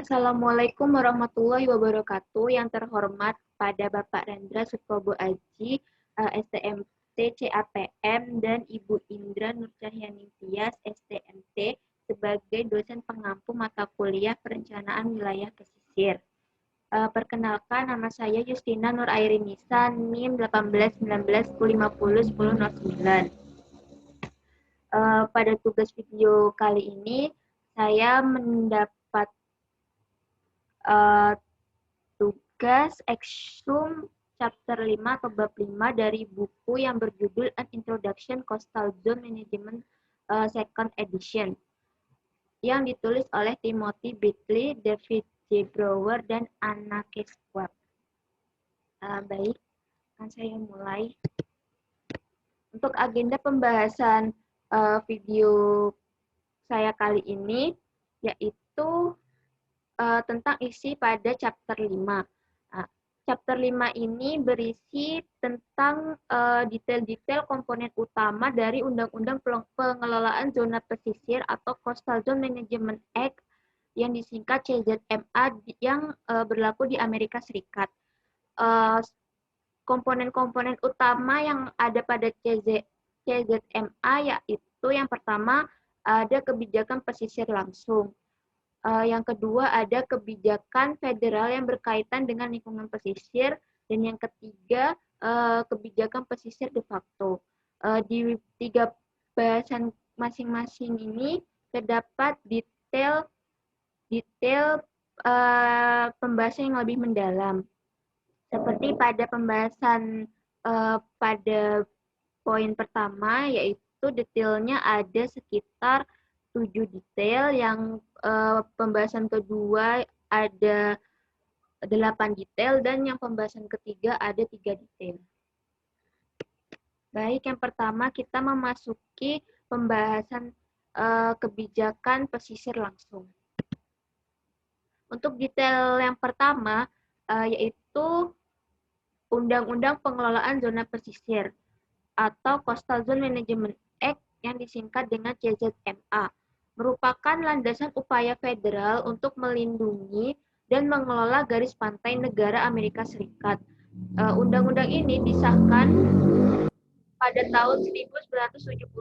Assalamualaikum warahmatullahi wabarakatuh. Yang terhormat pada Bapak Rendra Suprobo Aji, STMT CAPM, dan Ibu Indra Nurcahyani Tias, STMT, sebagai dosen pengampu mata kuliah Perencanaan Wilayah Pesisir. Perkenalkan, nama saya Justina Nur Airinisa, NIM 181910501009. Pada tugas video kali ini, saya mendapat tugas eksum chapter 5 atau bab 5 dari buku yang berjudul An Introduction Coastal Zone Management Second Edition yang ditulis oleh Timothy Bitley, David J. Brower, dan Anna Keswab. Baik, akan saya mulai. Untuk agenda pembahasan video saya kali ini yaitu tentang isi pada chapter 5. Chapter 5 ini berisi tentang detail-detail komponen utama dari Undang-Undang Pengelolaan Zona Pesisir atau Coastal Zone Management Act yang disingkat CZMA yang berlaku di Amerika Serikat. Komponen-komponen utama yang ada pada CZMA yaitu yang pertama ada kebijakan pesisir langsung. Yang kedua ada kebijakan federal yang berkaitan dengan lingkungan pesisir, dan yang ketiga kebijakan pesisir de facto. Di tiga bahasan masing-masing ini terdapat detail pembahasan yang lebih mendalam. Seperti pada pembahasan pada poin pertama, yaitu detailnya ada sekitar 7 detail, yang pembahasan kedua ada 8 detail, dan yang pembahasan ketiga ada 3 detail. Baik, yang pertama kita memasuki pembahasan kebijakan pesisir langsung. Untuk detail yang pertama yaitu Undang-Undang Pengelolaan Zona Pesisir atau Coastal Zone Management Act yang disingkat dengan CZMA, merupakan landasan upaya federal untuk melindungi dan mengelola garis pantai negara Amerika Serikat. Undang-undang ini disahkan pada tahun 1972.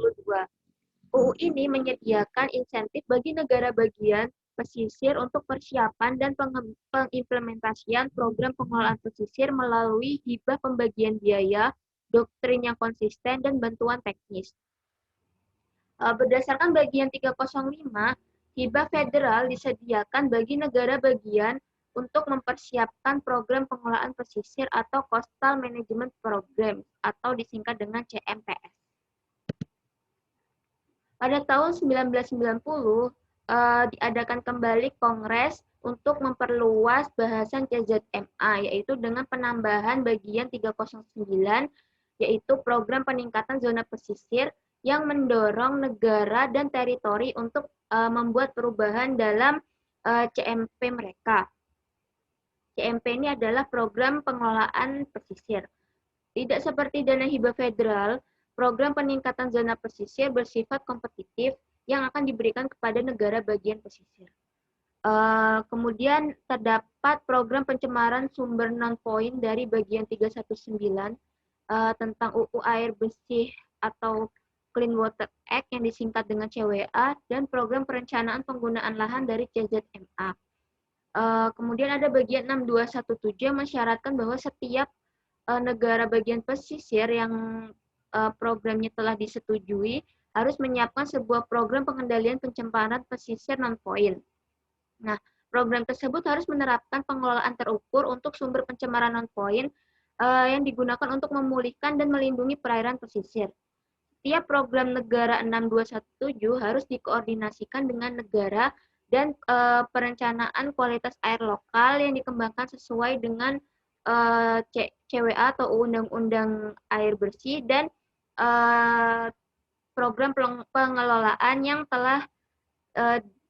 UU ini menyediakan insentif bagi negara bagian pesisir untuk persiapan dan pengimplementasian program pengelolaan pesisir melalui hibah pembagian biaya, doktrin yang konsisten, dan bantuan teknis. Berdasarkan bagian 305, hibah federal disediakan bagi negara bagian untuk mempersiapkan program pengelolaan pesisir atau Coastal Management Program atau disingkat dengan CMPS. Pada tahun 1990, diadakan kembali Kongres untuk memperluas bahasan CZMA, yaitu dengan penambahan bagian 309, yaitu program peningkatan zona pesisir yang mendorong negara dan teritori untuk membuat perubahan dalam CMP mereka. CMP ini adalah program pengelolaan pesisir. Tidak seperti dana hibah federal, program peningkatan zona pesisir bersifat kompetitif yang akan diberikan kepada negara bagian pesisir. Kemudian terdapat program pencemaran sumber non-point dari bagian 319 tentang UU Air Bersih atau Clean Water Act yang disingkat dengan CWA, dan program perencanaan penggunaan lahan dari CZMA. Kemudian ada bagian 6217 mensyaratkan bahwa setiap negara bagian pesisir yang programnya telah disetujui harus menyiapkan sebuah program pengendalian pencemaran pesisir non-point. Nah, program tersebut harus menerapkan pengelolaan terukur untuk sumber pencemaran non-point yang digunakan untuk memulihkan dan melindungi perairan pesisir. Setiap program negara 6217 harus dikoordinasikan dengan negara dan perencanaan kualitas air lokal yang dikembangkan sesuai dengan CWA atau Undang-Undang Air Bersih dan program pengelolaan yang telah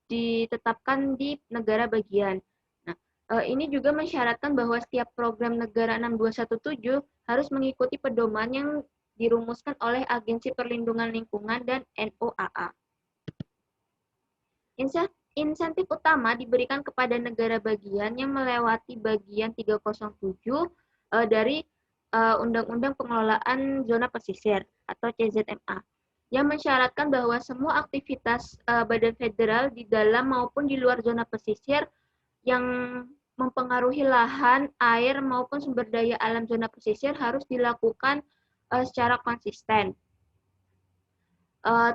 ditetapkan di negara bagian. Nah, ini juga mensyaratkan bahwa setiap program negara 6217 harus mengikuti pedoman yang dirumuskan oleh Agensi Perlindungan Lingkungan dan NOAA. Insentif utama diberikan kepada negara bagian yang melewati bagian 307 dari Undang-Undang Pengelolaan Zona Pesisir atau CZMA yang mensyaratkan bahwa semua aktivitas badan federal di dalam maupun di luar zona pesisir yang mempengaruhi lahan, air maupun sumber daya alam zona pesisir harus dilakukan secara konsisten.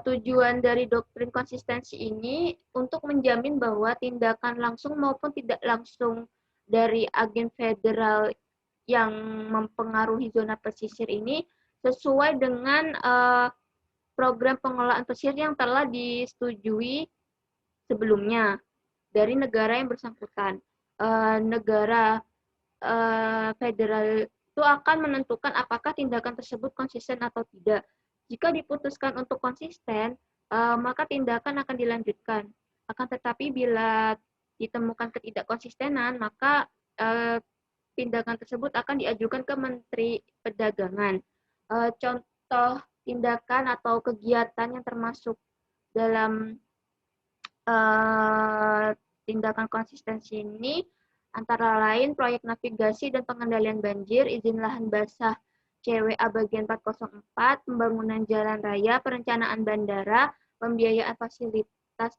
Tujuan dari doktrin konsistensi ini untuk menjamin bahwa tindakan langsung maupun tidak langsung dari agen federal yang mempengaruhi zona pesisir ini sesuai dengan program pengelolaan pesisir yang telah disetujui sebelumnya dari negara yang bersangkutan. Negara federal itu akan menentukan apakah tindakan tersebut konsisten atau tidak. Jika diputuskan untuk konsisten, maka tindakan akan dilanjutkan. Akan tetapi bila ditemukan ketidakkonsistenan, maka tindakan tersebut akan diajukan ke Menteri Perdagangan. Contoh tindakan atau kegiatan yang termasuk dalam tindakan konsistensi ini antara lain proyek navigasi dan pengendalian banjir, izin lahan basah CWA bagian 404, pembangunan jalan raya, perencanaan bandara, pembiayaan fasilitas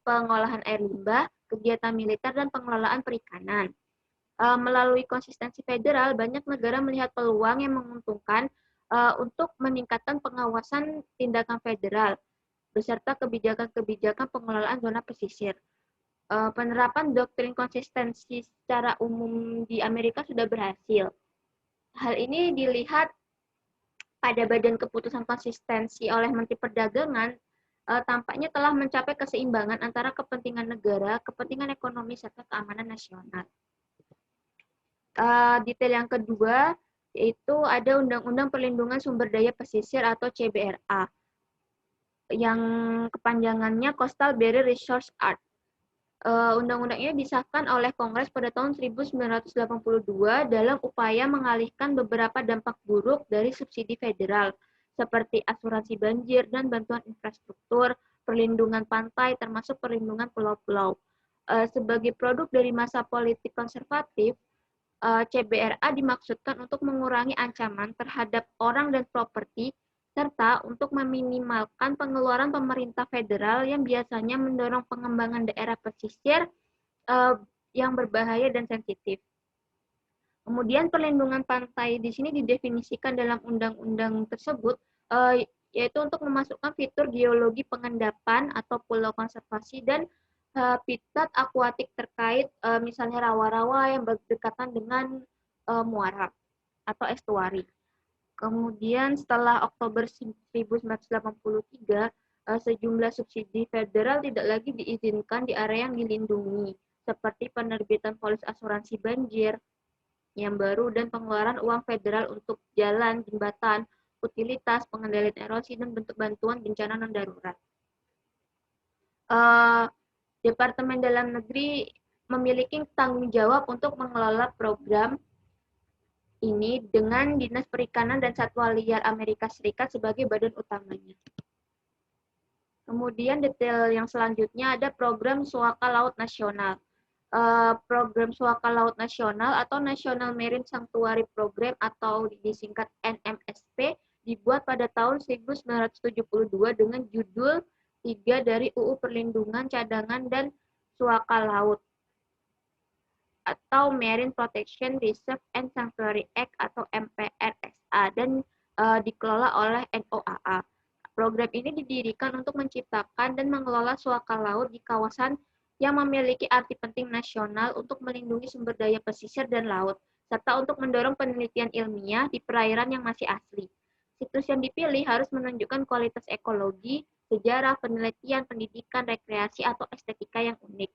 pengolahan air limbah, kegiatan militer, dan pengelolaan perikanan. Melalui konsistensi federal, banyak negara melihat peluang yang menguntungkan untuk meningkatkan pengawasan tindakan federal, beserta kebijakan-kebijakan pengelolaan zona pesisir. Penerapan doktrin konsistensi secara umum di Amerika sudah berhasil. Hal ini dilihat pada badan keputusan konsistensi oleh Menteri Perdagangan tampaknya telah mencapai keseimbangan antara kepentingan negara, kepentingan ekonomi, serta keamanan nasional. Detail yang kedua yaitu ada Undang-Undang Perlindungan Sumber Daya Pesisir atau CBRA yang kepanjangannya Coastal Barrier Resource Act. Undang-undang ini disahkan oleh Kongres pada tahun 1982 dalam upaya mengalihkan beberapa dampak buruk dari subsidi federal, seperti asuransi banjir dan bantuan infrastruktur, perlindungan pantai, termasuk perlindungan pulau-pulau. Sebagai produk dari masa politik konservatif, CBRA dimaksudkan untuk mengurangi ancaman terhadap orang dan properti, serta untuk meminimalkan pengeluaran pemerintah federal yang biasanya mendorong pengembangan daerah pesisir yang berbahaya dan sensitif. Kemudian perlindungan pantai di sini didefinisikan dalam undang-undang tersebut, yaitu untuk memasukkan fitur geologi pengendapan atau pulau konservasi dan habitat akuatik terkait, misalnya rawa-rawa yang berdekatan dengan muara atau estuari. Kemudian setelah Oktober 1983, sejumlah subsidi federal tidak lagi diizinkan di area yang dilindungi, seperti penerbitan polis asuransi banjir yang baru dan pengeluaran uang federal untuk jalan, jembatan, utilitas, pengendalian erosi, dan bentuk bantuan bencana non-darurat. Departemen Dalam Negeri memiliki tanggung jawab untuk mengelola program ini dengan Dinas Perikanan dan Satwa Liar Amerika Serikat sebagai badan utamanya. Kemudian detail yang selanjutnya ada program Suaka Laut Nasional. Program Suaka Laut Nasional atau National Marine Sanctuary Program atau disingkat NMSP dibuat pada tahun 1972 dengan judul 3 dari UU Perlindungan Cadangan dan Suaka Laut atau Marine Protection Reserve and Sanctuary Act atau MPRSA dan dikelola oleh NOAA. Program ini didirikan untuk menciptakan dan mengelola suaka laut di kawasan yang memiliki arti penting nasional untuk melindungi sumber daya pesisir dan laut, serta untuk mendorong penelitian ilmiah di perairan yang masih asli. Situs yang dipilih harus menunjukkan kualitas ekologi, sejarah, penelitian, pendidikan, rekreasi, atau estetika yang unik.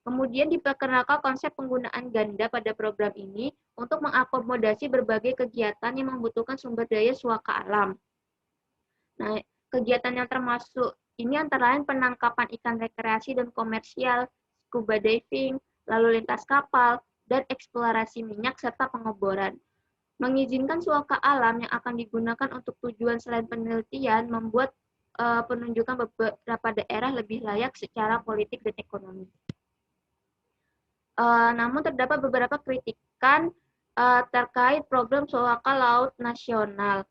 Kemudian diperkenalkan konsep penggunaan ganda pada program ini untuk mengakomodasi berbagai kegiatan yang membutuhkan sumber daya suaka alam. Nah, kegiatan yang termasuk ini antara lain penangkapan ikan rekreasi dan komersial, scuba diving, lalu lintas kapal, dan eksplorasi minyak serta pengeboran. Mengizinkan suaka alam yang akan digunakan untuk tujuan selain penelitian membuat penunjukan beberapa daerah lebih layak secara politik dan ekonomi. Namun terdapat beberapa kritikan terkait program Suaka Laut Nasional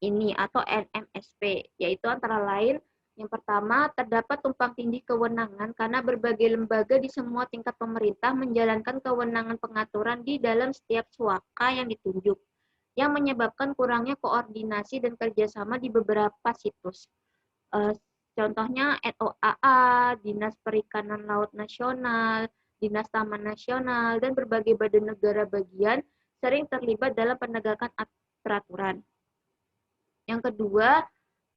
ini atau NMSP, yaitu antara lain yang pertama, terdapat tumpang tindih kewenangan karena berbagai lembaga di semua tingkat pemerintah menjalankan kewenangan pengaturan di dalam setiap suaka yang ditunjuk, yang menyebabkan kurangnya koordinasi dan kerjasama di beberapa situs. Contohnya NOAA, Dinas Perikanan Laut Nasional, Dinas Taman Nasional, dan berbagai badan negara bagian sering terlibat dalam penegakan peraturan. Yang kedua,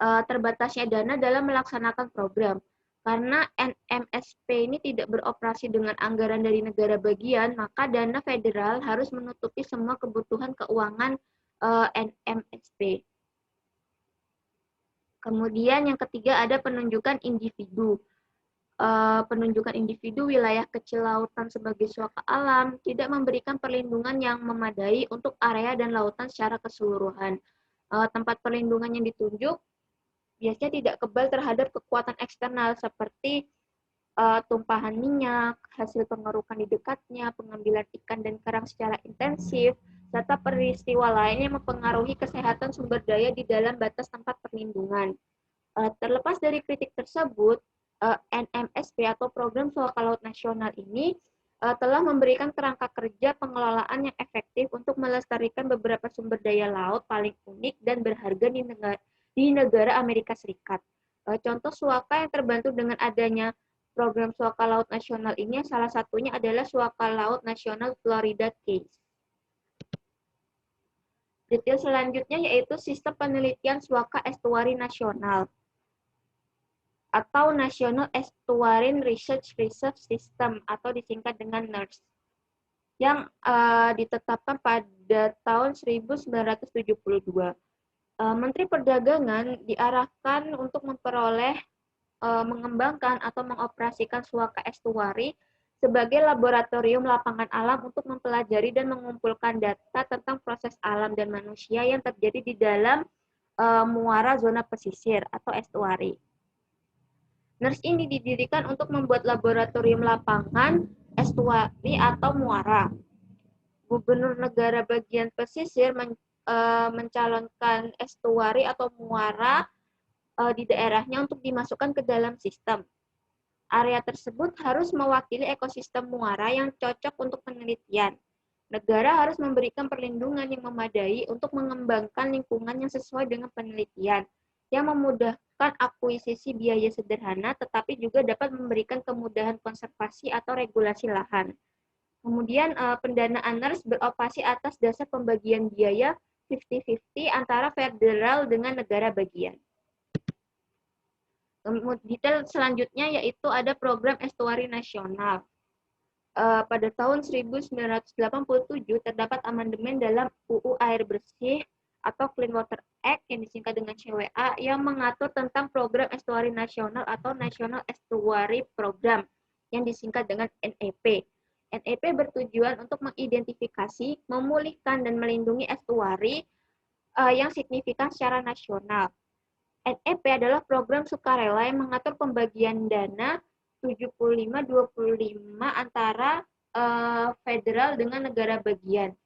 terbatasnya dana dalam melaksanakan program. Karena NMSP ini tidak beroperasi dengan anggaran dari negara bagian, maka dana federal harus menutupi semua kebutuhan keuangan NMSP. Kemudian yang ketiga ada penunjukan individu. Penunjukan individu wilayah kecil lautan sebagai suaka alam tidak memberikan perlindungan yang memadai untuk area dan lautan secara keseluruhan. Tempat perlindungan yang ditunjuk biasanya tidak kebal terhadap kekuatan eksternal seperti tumpahan minyak, hasil pengerukan di dekatnya, pengambilan ikan dan kerang secara intensif, serta peristiwa lain yang mempengaruhi kesehatan sumber daya di dalam batas tempat perlindungan. Terlepas dari kritik tersebut, NMSP atau Program Suaka Laut Nasional ini telah memberikan kerangka kerja pengelolaan yang efektif untuk melestarikan beberapa sumber daya laut paling unik dan berharga di negara Amerika Serikat. Contoh suaka yang terbantu dengan adanya Program Suaka Laut Nasional ini salah satunya adalah Suaka Laut Nasional Florida Keys. Detail selanjutnya yaitu Sistem Penelitian Suaka Estuari Nasional atau National Estuarine Research System atau disingkat dengan NERS yang ditetapkan pada tahun 1972. Menteri Perdagangan diarahkan untuk memperoleh, mengembangkan atau mengoperasikan suaka estuari sebagai laboratorium lapangan alam untuk mempelajari dan mengumpulkan data tentang proses alam dan manusia yang terjadi di dalam muara zona pesisir atau estuari. NERS ini didirikan untuk membuat laboratorium lapangan estuari atau muara. Gubernur negara bagian pesisir mencalonkan estuari atau muara di daerahnya untuk dimasukkan ke dalam sistem. Area tersebut harus mewakili ekosistem muara yang cocok untuk penelitian. Negara harus memberikan perlindungan yang memadai untuk mengembangkan lingkungan yang sesuai dengan penelitian, yang memudahkan akuisisi biaya sederhana, tetapi juga dapat memberikan kemudahan konservasi atau regulasi lahan. Kemudian pendanaan NERS beroperasi atas dasar pembagian biaya 50-50 antara federal dengan negara bagian. Detail selanjutnya yaitu ada program estuari nasional. Pada tahun 1987 terdapat amandemen dalam UU Air Bersih atau Clean Water Act yang disingkat dengan CWA yang mengatur tentang program estuari nasional atau National Estuary Program yang disingkat dengan NEP. NEP bertujuan untuk mengidentifikasi, memulihkan, dan melindungi estuari yang signifikan secara nasional. NEP adalah program sukarela yang mengatur pembagian dana 75-25 antara federal dengan negara bagian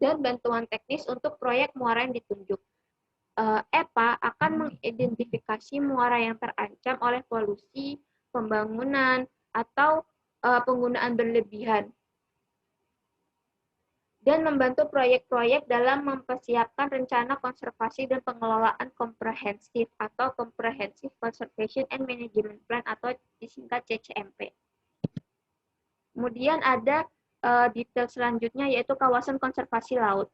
dan bantuan teknis untuk proyek muara yang ditunjuk. EPA akan mengidentifikasi muara yang terancam oleh polusi, pembangunan, atau penggunaan berlebihan dan membantu proyek-proyek dalam mempersiapkan rencana konservasi dan pengelolaan komprehensif atau Comprehensive Conservation and Management Plan atau disingkat CCMP. Kemudian ada detail selanjutnya yaitu kawasan konservasi laut.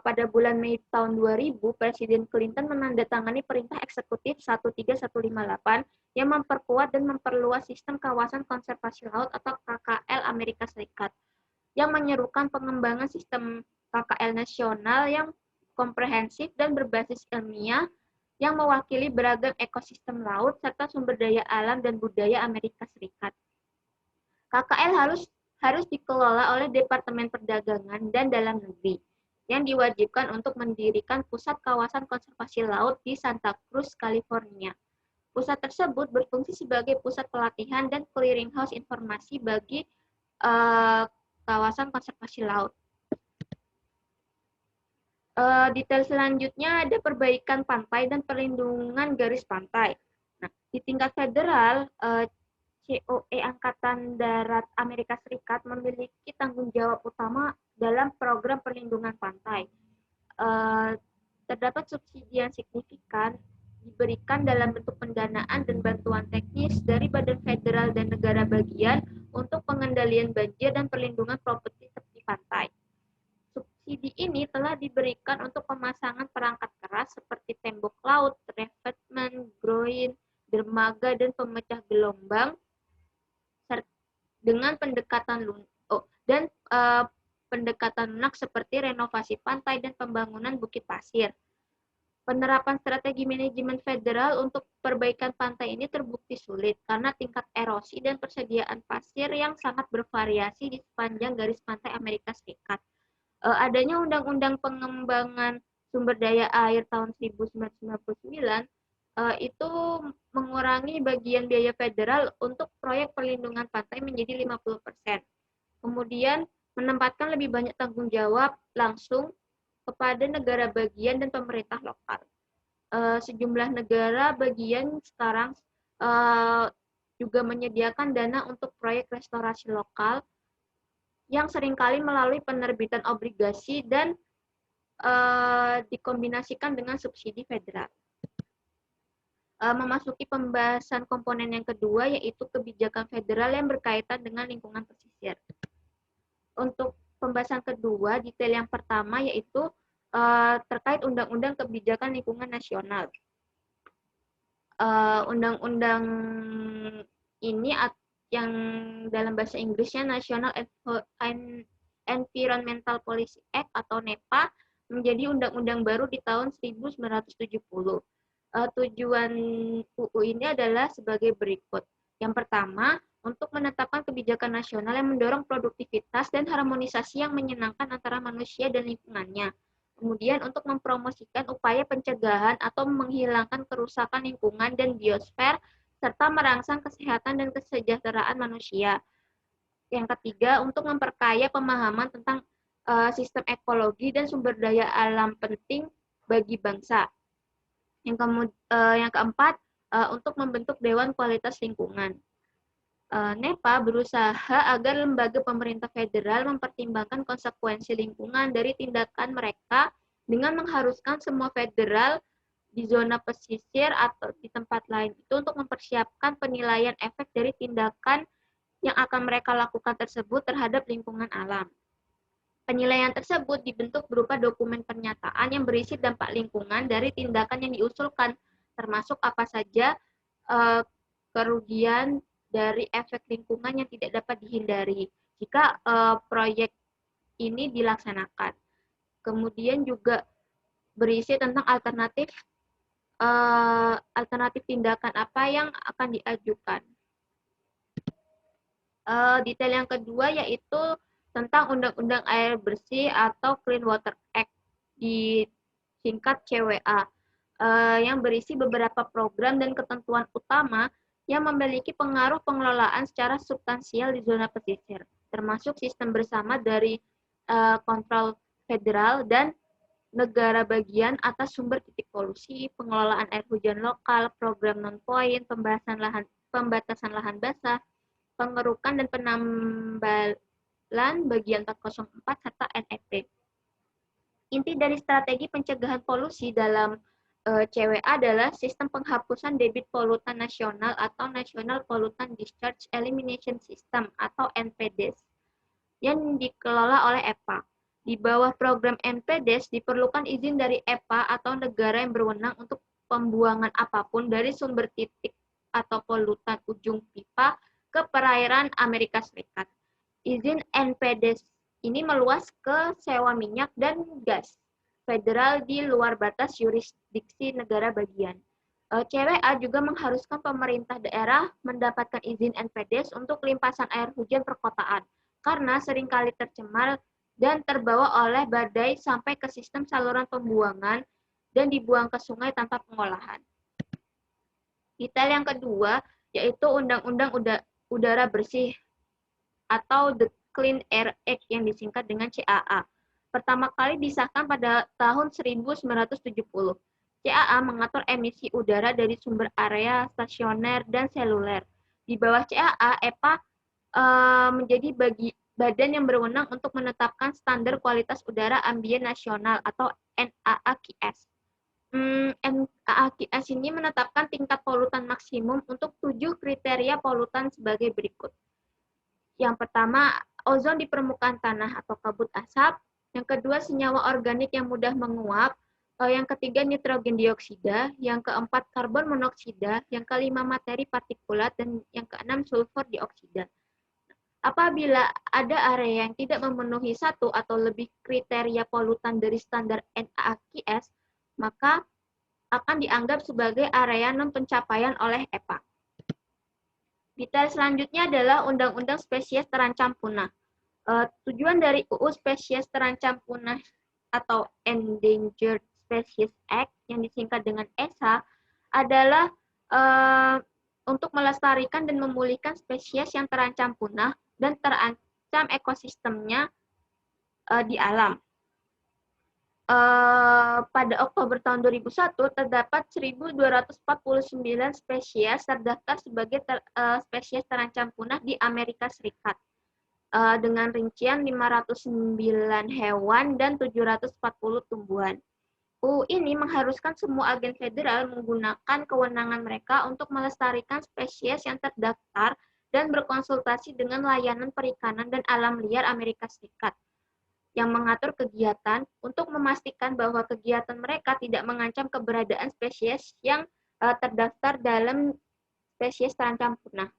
Pada bulan Mei tahun 2000, Presiden Clinton menandatangani Perintah Eksekutif 13158 yang memperkuat dan memperluas sistem kawasan konservasi laut atau KKL Amerika Serikat, yang menyerukan pengembangan sistem KKL nasional yang komprehensif dan berbasis ilmiah yang mewakili beragam ekosistem laut serta sumber daya alam dan budaya Amerika Serikat. KKL harus dikelola oleh Departemen Perdagangan dan Dalam Negeri yang diwajibkan untuk mendirikan pusat kawasan konservasi laut di Santa Cruz, California. Pusat tersebut berfungsi sebagai pusat pelatihan dan clearinghouse informasi bagi kawasan konservasi laut. Detail selanjutnya ada perbaikan pantai dan perlindungan garis pantai. Nah, di tingkat federal, COE Angkatan Darat Amerika Serikat memiliki tanggung jawab utama dalam program perlindungan pantai. Terdapat subsidi yang signifikan diberikan dalam bentuk pendanaan dan bantuan teknis dari badan federal dan negara bagian untuk pengendalian banjir dan perlindungan properti tepi pantai. Subsidi ini telah diberikan untuk pemasangan perangkat keras seperti tembok laut, revetment, groin, dermaga, dan pemecah gelombang dengan pendekatan pendekatan lunak seperti renovasi pantai dan pembangunan bukit pasir. Penerapan strategi manajemen federal untuk perbaikan pantai ini terbukti sulit karena tingkat erosi dan persediaan pasir yang sangat bervariasi di sepanjang garis pantai Amerika Serikat. Adanya Undang-Undang Pengembangan Sumber Daya Air tahun 1999 itu mengurangi bagian biaya federal untuk proyek perlindungan pantai menjadi 50%. Kemudian menempatkan lebih banyak tanggung jawab langsung kepada negara bagian dan pemerintah lokal. Sejumlah negara bagian sekarang juga menyediakan dana untuk proyek restorasi lokal yang seringkali melalui penerbitan obligasi dan dikombinasikan dengan subsidi federal. Memasuki pembahasan komponen yang kedua, yaitu kebijakan federal yang berkaitan dengan lingkungan pesisir. Untuk pembahasan kedua, detail yang pertama yaitu terkait Undang-Undang Kebijakan Lingkungan Nasional. Undang-undang ini yang dalam bahasa Inggrisnya National Environmental Policy Act atau NEPA menjadi undang-undang baru di tahun 1970. Tujuan UU ini adalah sebagai berikut. Yang pertama, untuk menetapkan kebijakan nasional yang mendorong produktivitas dan harmonisasi yang menyenangkan antara manusia dan lingkungannya. Kemudian untuk mempromosikan upaya pencegahan atau menghilangkan kerusakan lingkungan dan biosfer, serta merangsang kesehatan dan kesejahteraan manusia. Yang ketiga, untuk memperkaya pemahaman tentang sistem ekologi dan sumber daya alam penting bagi bangsa. Yang keempat, untuk membentuk Dewan Kualitas Lingkungan. NEPA berusaha agar lembaga pemerintah federal mempertimbangkan konsekuensi lingkungan dari tindakan mereka dengan mengharuskan semua federal di zona pesisir atau di tempat lain itu untuk mempersiapkan penilaian efek dari tindakan yang akan mereka lakukan tersebut terhadap lingkungan alam. Penilaian tersebut dibentuk berupa dokumen pernyataan yang berisi dampak lingkungan dari tindakan yang diusulkan, termasuk apa saja kerugian dari efek lingkungan yang tidak dapat dihindari jika proyek ini dilaksanakan. Kemudian juga berisi tentang alternatif tindakan apa yang akan diajukan. Detail yang kedua yaitu tentang Undang-Undang Air Bersih atau Clean Water Act, disingkat CWA, yang berisi beberapa program dan ketentuan utama yang memiliki pengaruh pengelolaan secara substansial di zona pesisir, termasuk sistem bersama dari kontrol federal dan negara bagian atas sumber titik polusi, pengelolaan air hujan lokal, program non-point, pembatasan lahan basah, pengerukan dan penambalan bagian 404 serta NEP. Inti dari strategi pencegahan polusi dalam CWA adalah sistem penghapusan debit polutan nasional atau National Pollutant Discharge Elimination System atau NPDES yang dikelola oleh EPA. Di bawah program NPDES diperlukan izin dari EPA atau negara yang berwenang untuk pembuangan apapun dari sumber titik atau polutan ujung pipa ke perairan Amerika Serikat. Izin NPDES ini meluas ke sewa minyak dan gas federal di luar batas yurisdiksi negara bagian. CWA juga mengharuskan pemerintah daerah mendapatkan izin NPDES untuk limpasan air hujan perkotaan, karena seringkali tercemar dan terbawa oleh badai sampai ke sistem saluran pembuangan dan dibuang ke sungai tanpa pengolahan. Detail yang kedua yaitu Undang-Undang Udara Bersih atau The Clean Air Act yang disingkat dengan CAA. Pertama kali disahkan pada tahun 1970. CAA mengatur emisi udara dari sumber area stasioner dan seluler. Di bawah CAA, EPA menjadi badan yang berwenang untuk menetapkan standar kualitas udara ambien nasional atau NAAQS. NAAQS ini menetapkan tingkat polutan maksimum untuk 7 kriteria polutan sebagai berikut. Yang pertama, ozon di permukaan tanah atau kabut asap. Yang kedua, senyawa organik yang mudah menguap. Yang ketiga, nitrogen dioksida. Yang keempat, karbon monoksida. Yang kelima, materi partikulat. Dan yang keenam, sulfur dioksida. Apabila ada area yang tidak memenuhi satu atau lebih kriteria polutan dari standar NAAQS, maka akan dianggap sebagai area non-pencapaian oleh EPA. Detail selanjutnya adalah Undang-Undang Spesies Terancam Punah. Tujuan dari UU Spesies Terancam Punah atau Endangered Species Act yang disingkat dengan ESA adalah untuk melestarikan dan memulihkan spesies yang terancam punah dan terancam ekosistemnya di alam. Pada Oktober tahun 2001 terdapat 1.249 spesies terdaftar sebagai spesies terancam punah di Amerika Serikat dengan rincian 509 hewan dan 740 tumbuhan. UU ini mengharuskan semua agen federal menggunakan kewenangan mereka untuk melestarikan spesies yang terdaftar dan berkonsultasi dengan layanan perikanan dan alam liar Amerika Serikat yang mengatur kegiatan untuk memastikan bahwa kegiatan mereka tidak mengancam keberadaan spesies yang terdaftar dalam spesies terancam punah.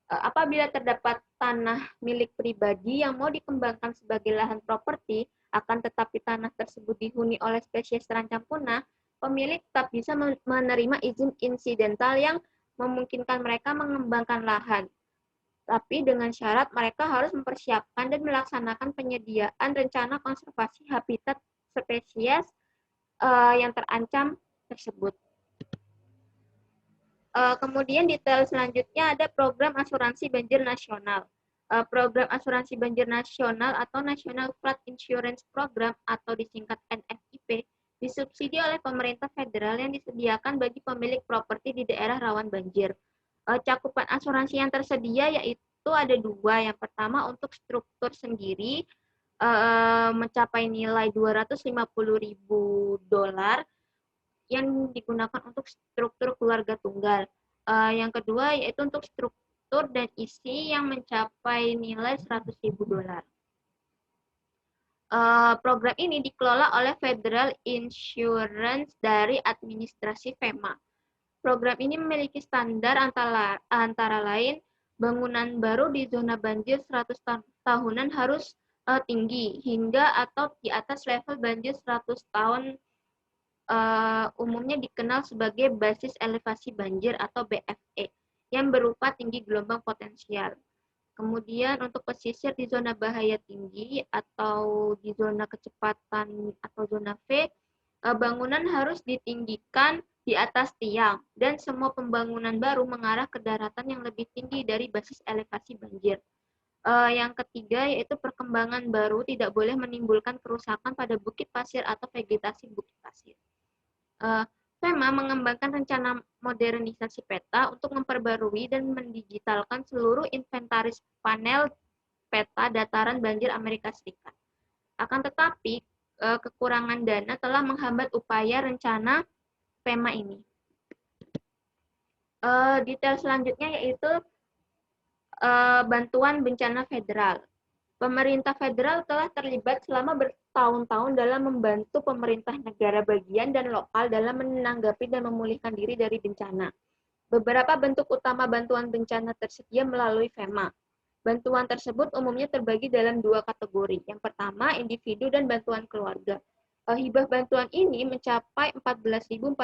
Apabila terdapat tanah milik pribadi yang mau dikembangkan sebagai lahan properti, akan tetapi tanah tersebut dihuni oleh spesies terancam punah, pemilik tetap bisa menerima izin insidental yang memungkinkan mereka mengembangkan lahan. Tapi dengan syarat mereka harus mempersiapkan dan melaksanakan penyediaan rencana konservasi habitat spesies yang terancam tersebut. Kemudian detail selanjutnya ada program asuransi banjir nasional. Program asuransi banjir nasional atau National Flood Insurance Program atau disingkat NFIP disubsidi oleh pemerintah federal yang disediakan bagi pemilik properti di daerah rawan banjir. Cakupan asuransi yang tersedia yaitu ada dua. Yang pertama untuk struktur sendiri mencapai nilai $250.000 yang digunakan untuk struktur keluarga tunggal. Yang kedua yaitu untuk struktur dan isi yang mencapai nilai $100.000. Program ini dikelola oleh Federal Insurance dari administrasi FEMA. Program ini memiliki standar antara lain bangunan baru di zona banjir 100 tahunan harus tinggi hingga atau di atas level banjir 100 tahun umumnya dikenal sebagai basis elevasi banjir atau BFE yang berupa tinggi gelombang potensial. Kemudian untuk pesisir di zona bahaya tinggi atau di zona kecepatan atau zona V, bangunan harus ditinggikan di atas tiang, dan semua pembangunan baru mengarah ke daratan yang lebih tinggi dari basis elevasi banjir. Yang ketiga yaitu perkembangan baru tidak boleh menimbulkan kerusakan pada bukit pasir atau vegetasi bukit pasir. FEMA mengembangkan rencana modernisasi peta untuk memperbarui dan mendigitalkan seluruh inventaris panel peta dataran banjir Amerika Serikat. Akan tetapi, kekurangan dana telah menghambat upaya rencana FEMA ini. Detail selanjutnya yaitu bantuan bencana federal. Pemerintah federal telah terlibat selama bertahun-tahun dalam membantu pemerintah negara bagian dan lokal dalam menanggapi dan memulihkan diri dari bencana. Beberapa bentuk utama bantuan bencana tersedia melalui FEMA. Bantuan tersebut umumnya terbagi dalam dua kategori. Yang pertama, individu dan bantuan keluarga. Hibah bantuan ini mencapai $14.400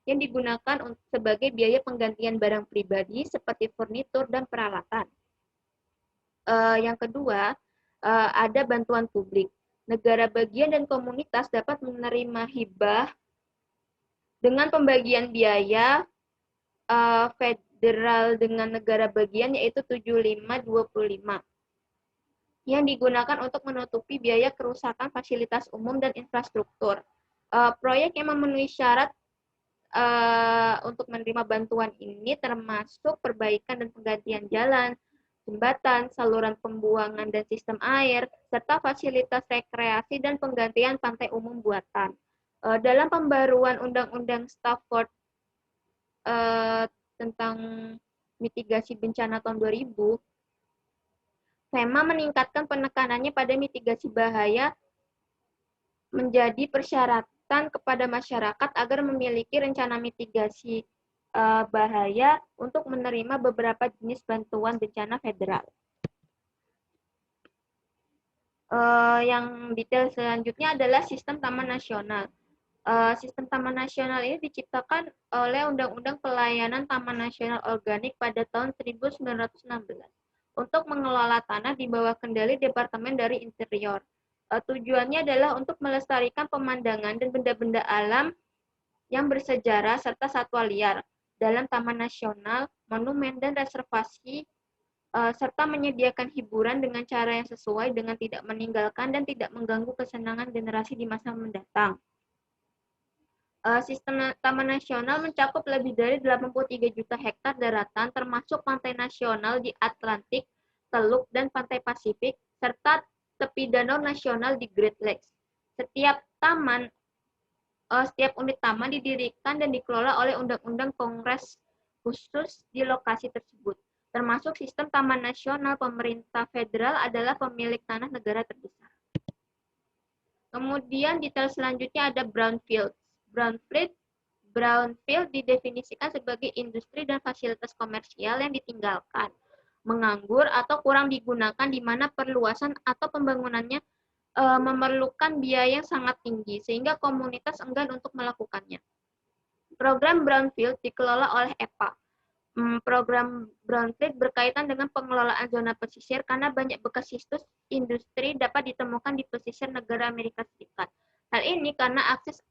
yang digunakan sebagai biaya penggantian barang pribadi seperti furnitur dan peralatan. Yang kedua, ada bantuan publik. Negara bagian dan komunitas dapat menerima hibah dengan pembagian biaya federal dengan negara bagian yaitu 7525 yang digunakan untuk menutupi biaya kerusakan fasilitas umum dan infrastruktur. Proyek yang memenuhi syarat untuk menerima bantuan ini termasuk perbaikan dan penggantian jalan, jembatan, saluran pembuangan dan sistem air, serta fasilitas rekreasi dan penggantian pantai umum buatan. Dalam pembaruan Undang-Undang Stafford tentang mitigasi bencana tahun 2000, FEMA meningkatkan penekanannya pada mitigasi bahaya menjadi persyaratan kepada masyarakat agar memiliki rencana mitigasi bahaya untuk menerima beberapa jenis bantuan bencana federal. Yang detail selanjutnya adalah sistem taman nasional. Sistem taman nasional ini diciptakan oleh Undang-Undang Pelayanan Taman Nasional Organik pada tahun 1916 untuk mengelola tanah di bawah kendali Departemen dari Interior. Tujuannya adalah untuk melestarikan pemandangan dan benda-benda alam yang bersejarah serta satwa liar dalam taman nasional, monumen, dan reservasi, serta menyediakan hiburan dengan cara yang sesuai dengan tidak meninggalkan dan tidak mengganggu kesenangan generasi di masa mendatang. Sistem taman nasional mencakup lebih dari 83 juta hektar daratan, termasuk pantai nasional di Atlantik, Teluk, dan pantai Pasifik, serta tepi danau nasional di Great Lakes. Setiap unit taman didirikan dan dikelola oleh undang-undang Kongres khusus di lokasi tersebut. Termasuk sistem taman nasional, pemerintah federal adalah pemilik tanah negara terbesar. Kemudian detail selanjutnya ada brownfield. Brownfield didefinisikan sebagai industri dan fasilitas komersial yang ditinggalkan, menganggur, atau kurang digunakan di mana perluasan atau pembangunannya memerlukan biaya yang sangat tinggi, sehingga komunitas enggan untuk melakukannya. Program brownfield dikelola oleh EPA. Program brownfield berkaitan dengan pengelolaan zona pesisir karena banyak bekas situs industri dapat ditemukan di pesisir negara Amerika Serikat. Hal ini karena akses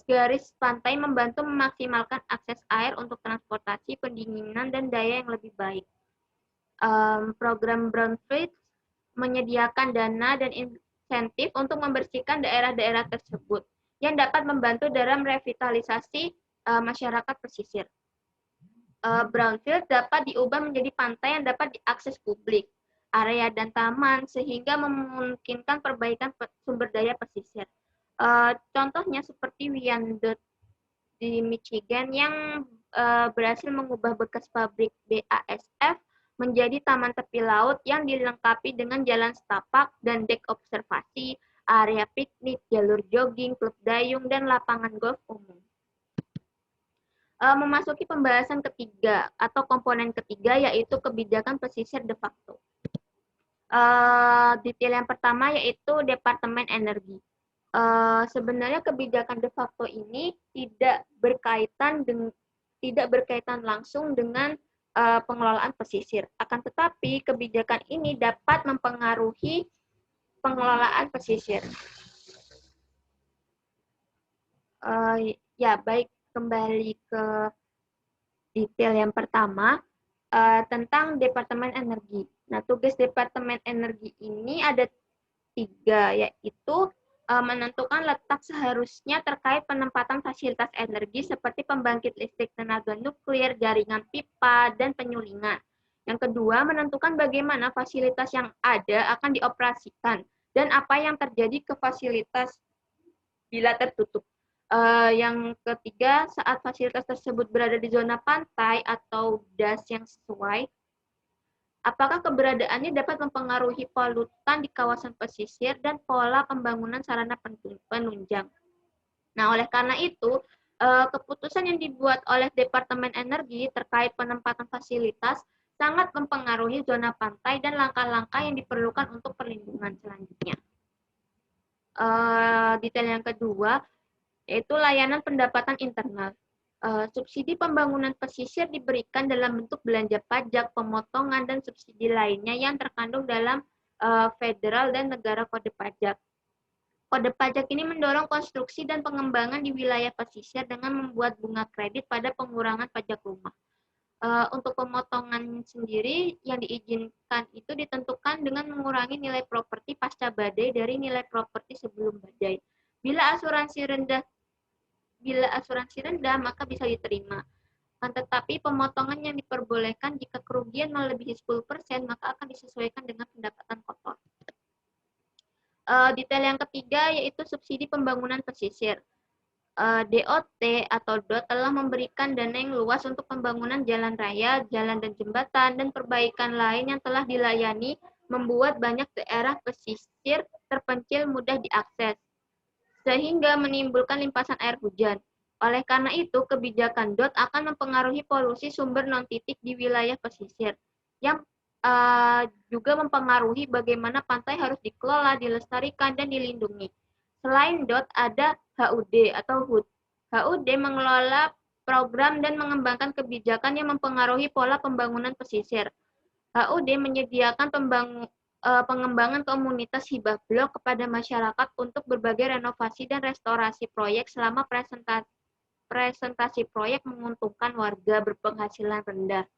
garis pantai membantu memaksimalkan akses air untuk transportasi, pendinginan, dan daya yang lebih baik. Program brownfield menyediakan dana dan insentif untuk membersihkan daerah-daerah tersebut yang dapat membantu dalam revitalisasi masyarakat pesisir. Brownfield dapat diubah menjadi pantai yang dapat diakses publik, area dan taman, sehingga memungkinkan perbaikan sumber daya pesisir. Contohnya seperti Wyandotte di Michigan yang berhasil mengubah bekas pabrik BASF menjadi taman tepi laut yang dilengkapi dengan jalan setapak dan dek observasi, area piknik, jalur jogging, klub dayung, dan lapangan golf umum. Memasuki pembahasan ketiga atau komponen ketiga yaitu kebijakan pesisir de facto. Detail yang pertama yaitu Departemen Energi. Sebenarnya kebijakan de facto ini tidak berkaitan langsung dengan pengelolaan pesisir. Akan tetapi kebijakan ini dapat mempengaruhi pengelolaan pesisir. Baik. Kembali ke detail yang pertama tentang Departemen Energi. Nah, tugas Departemen Energi ini ada 3, yaitu menentukan letak seharusnya terkait penempatan fasilitas energi seperti pembangkit listrik tenaga nuklir, jaringan pipa, dan penyulingan. Yang kedua, menentukan bagaimana fasilitas yang ada akan dioperasikan dan apa yang terjadi ke fasilitas bila tertutup. Yang ketiga, saat fasilitas tersebut berada di zona pantai atau DAS yang sesuai, apakah keberadaannya dapat mempengaruhi polutan di kawasan pesisir dan pola pembangunan sarana penunjang. Nah, oleh karena itu, keputusan yang dibuat oleh Departemen Energi terkait penempatan fasilitas sangat mempengaruhi zona pantai dan langkah-langkah yang diperlukan untuk perlindungan selanjutnya. Detail yang kedua, yaitu layanan pendapatan internal. Subsidi pembangunan pesisir diberikan dalam bentuk belanja pajak, pemotongan, dan subsidi lainnya yang terkandung dalam federal dan negara kode pajak. Kode pajak ini mendorong konstruksi dan pengembangan di wilayah pesisir dengan membuat bunga kredit pada pengurangan pajak rumah. Untuk pemotongan sendiri yang diizinkan itu ditentukan dengan mengurangi nilai properti pasca badai dari nilai properti sebelum badai. Bila asuransi rendah maka bisa diterima. Tetapi pemotongan yang diperbolehkan jika kerugian melebihi 10% maka akan disesuaikan dengan pendapatan kotor. Detail yang ketiga yaitu subsidi pembangunan pesisir. DOT atau DOT telah memberikan dana yang luas untuk pembangunan jalan raya, jalan dan jembatan, dan perbaikan lain yang telah dilayani, membuat banyak daerah pesisir terpencil mudah diakses, sehingga menimbulkan limpasan air hujan. Oleh karena itu, kebijakan DOT akan mempengaruhi polusi sumber non-titik di wilayah pesisir, yang juga mempengaruhi bagaimana pantai harus dikelola, dilestarikan, dan dilindungi. Selain DOT, ada HUD atau HUD. HUD mengelola program dan mengembangkan kebijakan yang mempengaruhi pola pembangunan pesisir. HUD menyediakan pengembangan komunitas hibah blok kepada masyarakat untuk berbagai renovasi dan restorasi proyek selama presentasi proyek menguntungkan warga berpenghasilan rendah.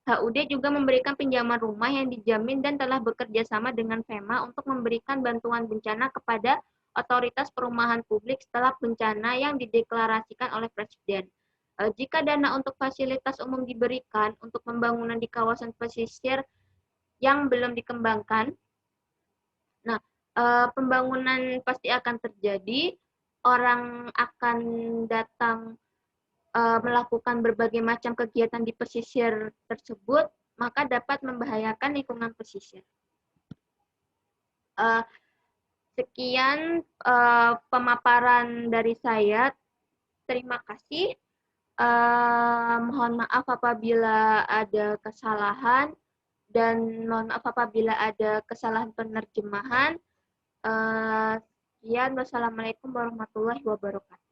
HUD juga memberikan pinjaman rumah yang dijamin dan telah bekerja sama dengan FEMA untuk memberikan bantuan bencana kepada otoritas perumahan publik setelah bencana yang dideklarasikan oleh Presiden. Jika dana untuk fasilitas umum diberikan untuk pembangunan di kawasan pesisir yang belum dikembangkan, nah, pembangunan pasti akan terjadi, orang akan datang melakukan berbagai macam kegiatan di pesisir tersebut, maka dapat membahayakan lingkungan pesisir. Sekian pemaparan dari saya. Terima kasih. Mohon maaf apabila ada kesalahan dan mohon maaf apabila ada kesalahan penerjemahan. Sekian, wassalamualaikum warahmatullahi wabarakatuh.